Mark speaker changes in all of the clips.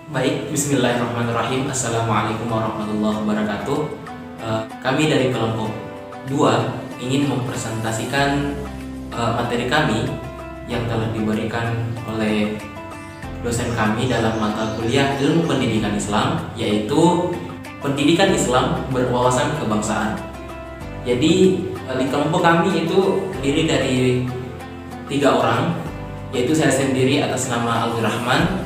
Speaker 1: Baik, bismillahirrahmanirrahim. Assalamualaikum warahmatullahi wabarakatuh. Kami dari kelompok 2 ingin mempresentasikan materi kami yang telah diberikan oleh dosen kami dalam mata kuliah Ilmu Pendidikan Islam, yaitu Pendidikan Islam Berwawasan Kebangsaan. Jadi di kelompok kami itu terdiri dari 3 orang, yaitu saya sendiri atas nama Alwi Rahman,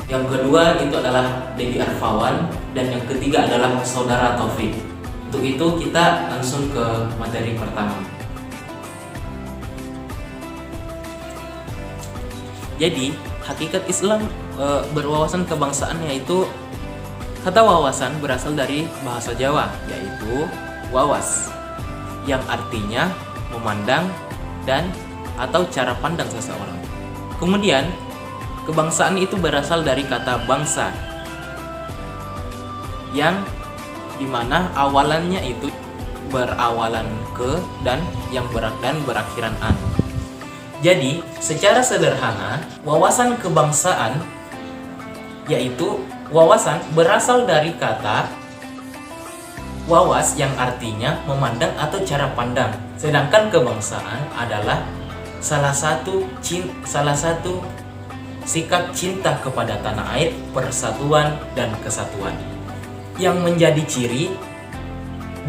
Speaker 1: yang kedua itu adalah Dewi Arfawan, dan yang ketiga adalah Saudara Taufik. Untuk itu kita langsung ke materi pertama. Jadi hakikat Islam berwawasan kebangsaan, yaitu kata wawasan berasal dari bahasa Jawa, yaitu wawas, yang artinya memandang dan atau cara pandang seseorang. Kemudian kebangsaan itu berasal dari kata bangsa, yang dimana awalannya itu berawalan ke dan yang berakhiran an. Jadi secara sederhana, wawasan kebangsaan yaitu wawasan berasal dari kata wawas yang artinya memandang atau cara pandang. Sedangkan kebangsaan adalah salah satu sikap cinta kepada tanah air, persatuan dan kesatuan, yang menjadi ciri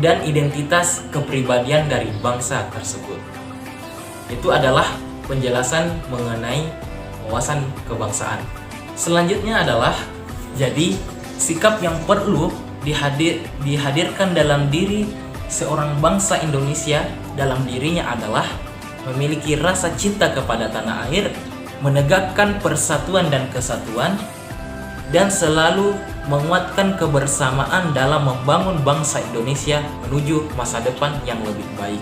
Speaker 1: dan identitas kepribadian dari bangsa tersebut. Itu adalah penjelasan mengenai wawasan kebangsaan. Selanjutnya adalah, jadi sikap yang perlu dihadirkan dalam diri seorang bangsa Indonesia dalam dirinya adalah memiliki rasa cinta kepada tanah air, menegakkan persatuan dan kesatuan, dan selalu menguatkan kebersamaan dalam membangun bangsa Indonesia menuju masa depan yang lebih baik.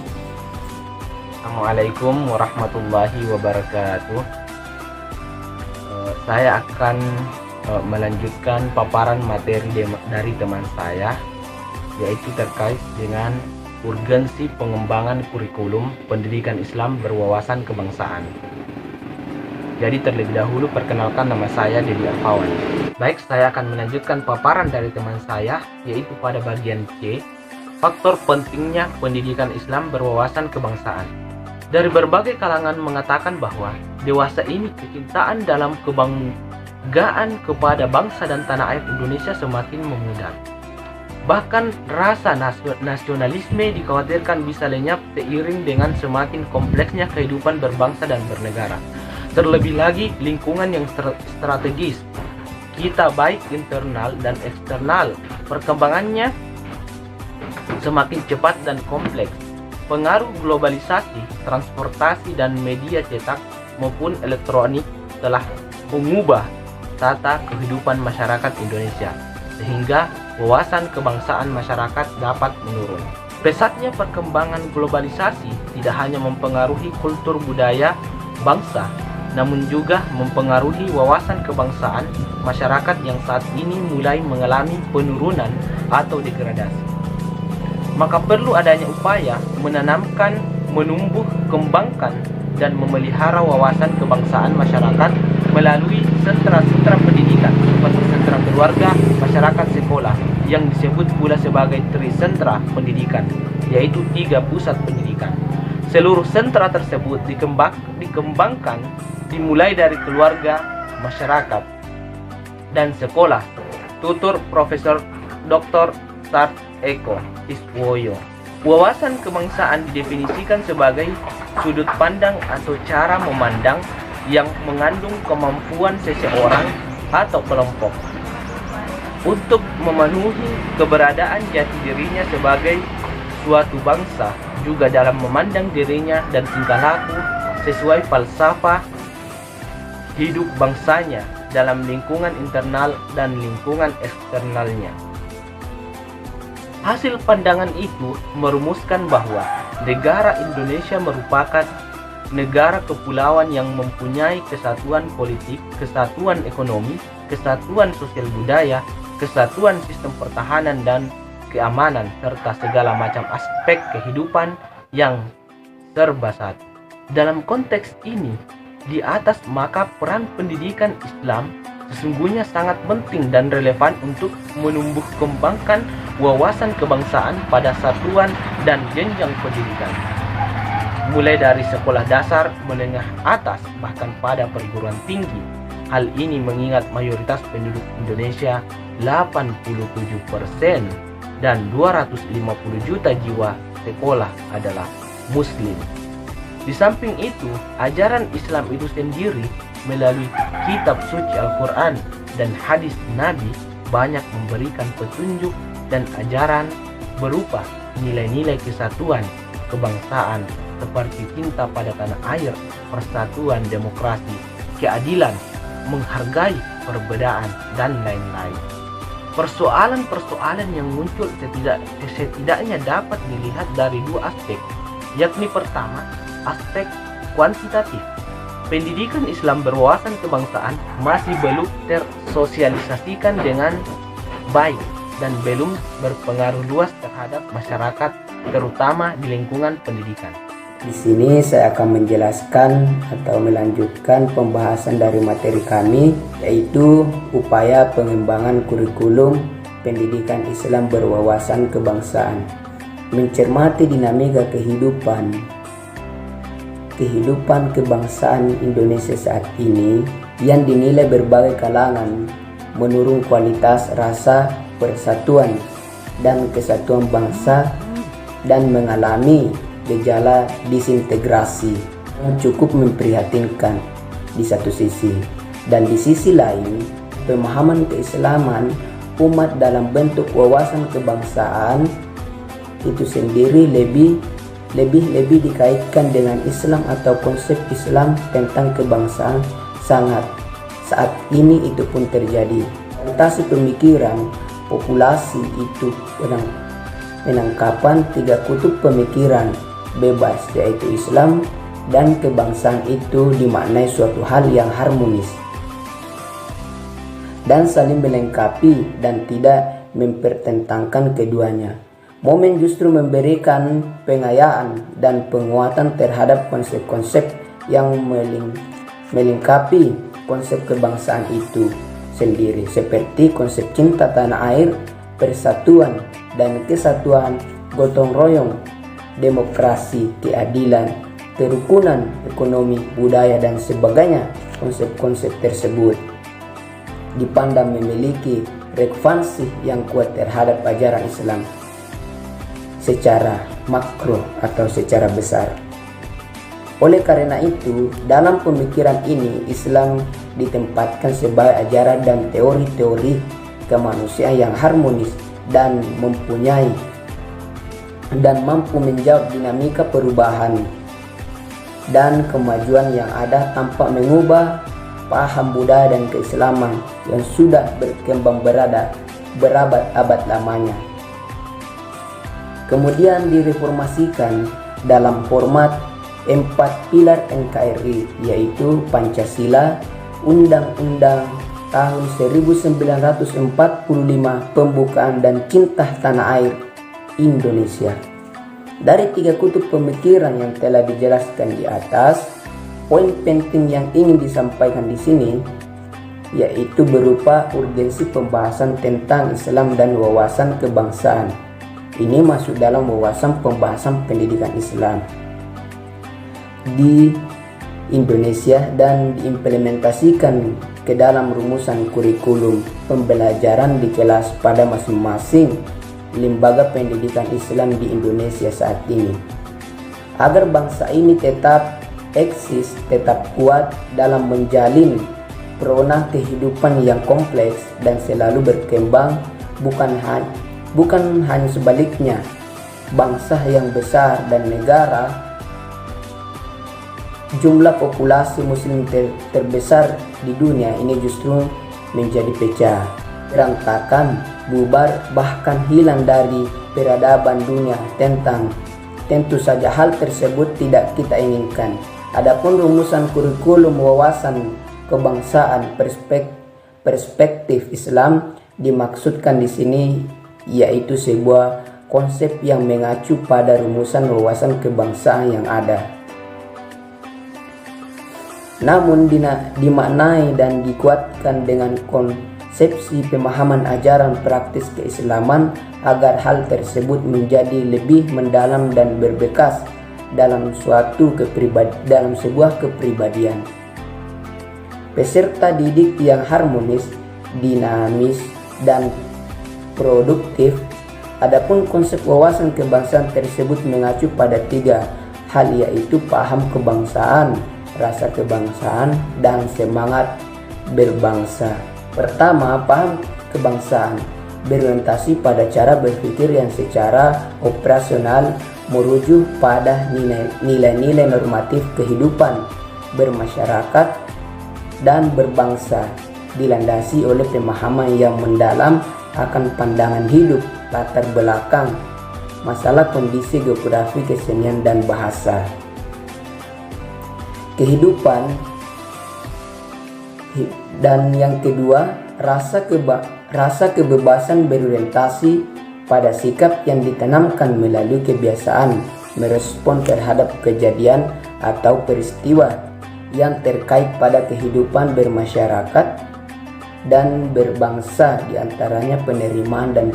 Speaker 2: Assalamualaikum warahmatullahi wabarakatuh. Saya akan melanjutkan paparan materi dari teman saya, yaitu terkait dengan urgensi pengembangan kurikulum pendidikan Islam berwawasan kebangsaan. Jadi terlebih dahulu perkenalkan, nama saya Dewi Arfawan. Baik, saya akan melanjutkan paparan dari teman saya, yaitu pada bagian C, faktor pentingnya pendidikan Islam berwawasan kebangsaan. Dari berbagai kalangan mengatakan bahwa dewasa ini kecintaan dalam kebanggaan kepada bangsa dan tanah air Indonesia semakin memudar. Bahkan rasa nasionalisme dikhawatirkan bisa lenyap seiring dengan semakin kompleksnya kehidupan berbangsa dan bernegara. Terlebih lagi lingkungan yang strategis kita, baik internal dan eksternal, perkembangannya semakin cepat dan kompleks. Pengaruh globalisasi, transportasi dan media cetak maupun elektronik telah mengubah tata kehidupan masyarakat Indonesia, sehingga wawasan kebangsaan masyarakat dapat menurun. Pesatnya perkembangan globalisasi tidak hanya mempengaruhi kultur budaya bangsa, namun juga mempengaruhi wawasan kebangsaan masyarakat yang saat ini mulai mengalami penurunan atau degradasi. Maka perlu adanya upaya menanamkan, menumbuh, kembangkan, dan memelihara wawasan kebangsaan masyarakat melalui sentra-sentra pendidikan seperti sentra keluarga, masyarakat, sekolah, yang disebut pula sebagai trisentra pendidikan, yaitu 3 pusat pendidikan. Seluruh sentra tersebut dikembangkan dimulai dari keluarga, masyarakat, dan sekolah. Tutur Profesor Dr. Sart Eko Iswoyo. Wawasan kebangsaan didefinisikan sebagai sudut pandang atau cara memandang yang mengandung kemampuan seseorang atau kelompok untuk memenuhi keberadaan jati dirinya sebagai suatu bangsa, juga dalam memandang dirinya dan tingkah laku sesuai falsafah hidup bangsanya dalam lingkungan internal dan lingkungan eksternalnya. Hasil pandangan itu merumuskan bahwa negara Indonesia merupakan negara kepulauan yang mempunyai kesatuan politik, kesatuan ekonomi, kesatuan sosial budaya, kesatuan sistem pertahanan dan keamanan, serta segala macam aspek kehidupan yang serba satu. Dalam konteks ini, di atas maka peran pendidikan Islam sesungguhnya sangat penting dan relevan untuk menumbuh kembangkan wawasan kebangsaan pada satuan dan jenjang pendidikan, mulai dari sekolah dasar, menengah atas, bahkan pada perguruan tinggi. Hal ini mengingat mayoritas penduduk Indonesia 87% dan 250 juta jiwa sekolah adalah Muslim. Di samping itu, ajaran Islam itu sendiri melalui kitab suci Al-Quran dan hadis Nabi banyak memberikan petunjuk dan ajaran berupa nilai-nilai kesatuan, kebangsaan seperti cinta pada tanah air, persatuan, demokrasi, keadilan, menghargai perbedaan, dan lain-lain. Persoalan-persoalan yang muncul setidaknya dapat dilihat dari dua aspek, yakni pertama, aspek kuantitatif. Pendidikan Islam berwawasan kebangsaan masih belum tersosialisasikan dengan baik dan belum berpengaruh luas terhadap masyarakat, terutama di lingkungan pendidikan.
Speaker 3: Di sini saya akan menjelaskan atau melanjutkan pembahasan dari materi kami, yaitu upaya pengembangan kurikulum pendidikan Islam berwawasan kebangsaan, mencermati dinamika kehidupan kebangsaan Indonesia saat ini yang dinilai berbagai kalangan menurun kualitas rasa persatuan dan kesatuan bangsa dan mengalami gejala disintegrasi yang cukup memprihatinkan di satu sisi, dan di sisi lain pemahaman keislaman umat dalam bentuk wawasan kebangsaan itu sendiri lebih dikaitkan dengan Islam atau konsep Islam tentang kebangsaan saat ini itu pun terjadi. Orientasi pemikiran populasi itu penangkapan tiga kutub pemikiran bebas, yaitu Islam dan kebangsaan itu dimaknai suatu hal yang harmonis dan saling melengkapi dan tidak mempertentangkan keduanya. Momen justru memberikan pengayaan dan penguatan terhadap konsep-konsep yang melengkapi konsep kebangsaan itu sendiri, seperti konsep cinta tanah air, persatuan dan kesatuan, gotong royong, demokrasi, keadilan, kerukunan, ekonomi, budaya, dan sebagainya. Konsep-konsep tersebut dipandang memiliki relevansi yang kuat terhadap ajaran Islam secara makro atau secara besar. Oleh karena itu, dalam pemikiran ini Islam ditempatkan sebagai ajaran dan teori-teori kemanusiaan yang harmonis dan mampu menjawab dinamika perubahan dan kemajuan yang ada tanpa mengubah paham budaya dan keislaman yang sudah berkembang berabad-abad lamanya. Kemudian direformasikan dalam format 4 pilar NKRI, yaitu Pancasila, Undang-Undang tahun 1945, Pembukaan dan Cinta Tanah Air Indonesia. Dari tiga kutub pemikiran yang telah dijelaskan di atas, poin penting yang ingin disampaikan di sini yaitu berupa urgensi pembahasan tentang Islam dan wawasan kebangsaan. Ini masuk dalam wawasan pembahasan pendidikan Islam di Indonesia dan diimplementasikan ke dalam rumusan kurikulum pembelajaran di kelas pada masing-masing lembaga pendidikan Islam di Indonesia saat ini, agar bangsa ini tetap eksis, tetap kuat dalam menjalin perona kehidupan yang kompleks dan selalu berkembang, bukan hanya sebaliknya. Bangsa yang besar dan negara jumlah populasi muslim terbesar di dunia ini justru menjadi pecah, berantakan, bubar, bahkan hilang dari peradaban dunia. Tentu saja hal tersebut tidak kita inginkan. Adapun rumusan kurikulum wawasan kebangsaan perspektif Islam dimaksudkan di sini yaitu sebuah konsep yang mengacu pada rumusan wawasan kebangsaan yang ada. namun dimaknai dan dikuatkan dengan konsepsi pemahaman ajaran praktis keislaman agar hal tersebut menjadi lebih mendalam dan berbekas dalam sebuah kepribadian. Peserta didik yang harmonis, dinamis, dan produktif. Adapun konsep wawasan kebangsaan tersebut mengacu pada 3 hal, yaitu paham kebangsaan, rasa kebangsaan, dan semangat berbangsa. Pertama, paham kebangsaan berorientasi pada cara berpikir yang secara operasional merujuk pada nilai-nilai normatif kehidupan bermasyarakat dan berbangsa, dilandasi oleh pemahaman yang mendalam akan pandangan hidup, latar belakang, masalah kondisi geografi, kesenian, dan bahasa. Kehidupan. Dan yang kedua, rasa kebebasan berorientasi pada sikap yang ditanamkan melalui kebiasaan merespon terhadap kejadian atau peristiwa yang terkait pada kehidupan bermasyarakat dan berbangsa, diantaranya penerimaan dan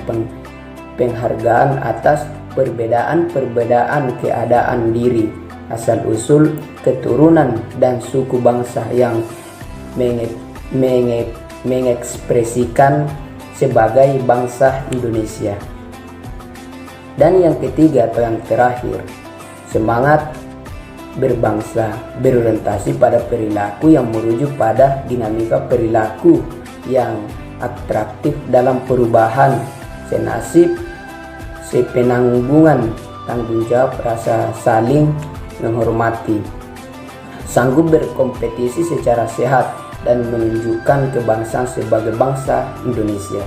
Speaker 3: penghargaan atas perbedaan-perbedaan keadaan diri, asal-usul, keturunan, dan suku bangsa yang mengekspresikan sebagai bangsa Indonesia. Dan yang ketiga atau yang terakhir, semangat berbangsa berorientasi pada perilaku yang merujuk pada dinamika perilaku yang atraktif dalam perubahan, senasib, sepenanggungan, tanggung jawab, rasa saling menghormati, sanggup berkompetisi secara sehat, dan menunjukkan kebangsaan sebagai bangsa Indonesia.